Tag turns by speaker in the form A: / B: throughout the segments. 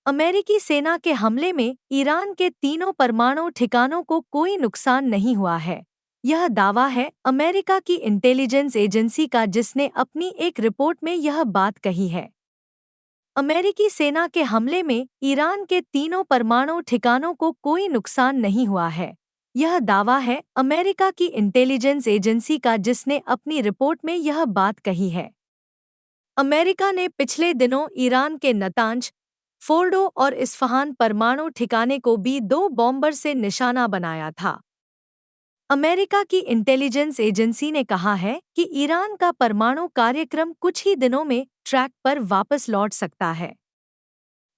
A: अमेरिकी सेना के हमले में ईरान के तीनों परमाणु ठिकानों को कोई नुकसान नहीं हुआ है। यह दावा है अमेरिका की इंटेलिजेंस एजेंसी का, जिसने अपनी एक रिपोर्ट में यह बात कही है। अमेरिकी सेना के हमले में ईरान के तीनों परमाणु ठिकानों को कोई नुकसान नहीं हुआ है। यह दावा है अमेरिका की इंटेलिजेंस एजेंसी का, जिसने अपनी रिपोर्ट में यह बात कही है। अमेरिका ने पिछले दिनों ईरान के नतांज, फोर्डो और इस्फहान परमाणु ठिकाने को B-2 बॉम्बर से निशाना बनाया था। अमेरिका की इंटेलिजेंस एजेंसी ने कहा है कि ईरान का परमाणु कार्यक्रम कुछ ही दिनों में ट्रैक पर वापस लौट सकता है।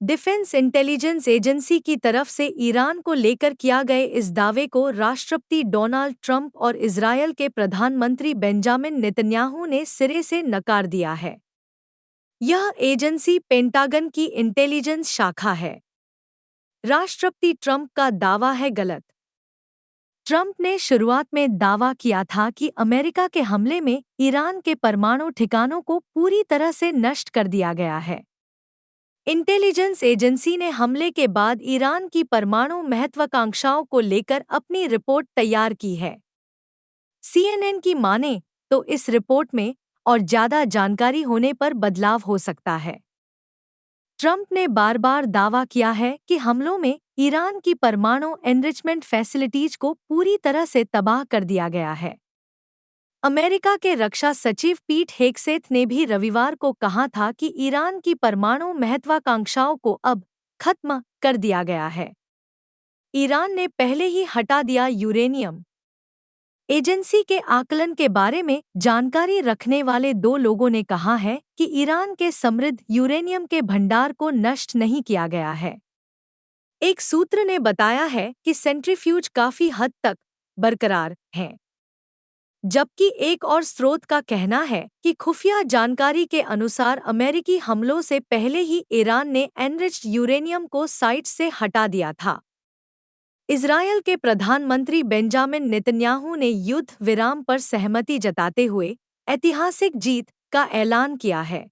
A: डिफेंस इंटेलिजेंस एजेंसी की तरफ से ईरान को लेकर किया गए इस दावे को राष्ट्रपति डोनाल्ड ट्रंप और इजरायल के प्रधानमंत्री बेंजामिन नेतन्याहू ने सिरे से नकार दिया है। यह एजेंसी पेंटागन की इंटेलिजेंस शाखा है। राष्ट्रपति ट्रंप का दावा है गलत। ट्रंप ने शुरुआत में दावा किया था कि अमेरिका के हमले में ईरान के परमाणु ठिकानों को पूरी तरह से नष्ट कर दिया गया है। इंटेलिजेंस एजेंसी ने हमले के बाद ईरान की परमाणु महत्वाकांक्षाओं को लेकर अपनी रिपोर्ट तैयार की है। CNN की माने तो इस रिपोर्ट में और ज़्यादा जानकारी होने पर बदलाव हो सकता है। ट्रंप ने बार बार दावा किया है कि हमलों में ईरान की परमाणु एनरिचमेंट फैसिलिटीज को पूरी तरह से तबाह कर दिया गया है। अमेरिका के रक्षा सचिव पीट हेगसेथ ने भी रविवार को कहा था कि ईरान की परमाणु महत्वाकांक्षाओं को अब खत्म कर दिया गया है। ईरान ने पहले ही हटा दिया यूरेनियम। एजेंसी के आकलन के बारे में जानकारी रखने वाले दो लोगों ने कहा है कि ईरान के समृद्ध यूरेनियम के भंडार को नष्ट नहीं किया गया है। एक सूत्र ने बताया है कि सेंट्रीफ्यूज काफी हद तक बरकरार हैं, जबकि एक और स्रोत का कहना है कि खुफिया जानकारी के अनुसार अमेरिकी हमलों से पहले ही ईरान ने एनरिच्ड यूरेनियम को साइट से हटा दिया था। इजरायल के प्रधानमंत्री बेंजामिन नेतन्याहू ने युद्ध विराम पर सहमति जताते हुए ऐतिहासिक जीत का ऐलान किया है।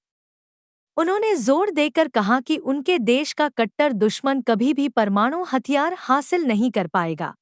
A: उन्होंने जोर देकर कहा कि उनके देश का कट्टर दुश्मन कभी भी परमाणु हथियार हासिल नहीं कर पाएगा।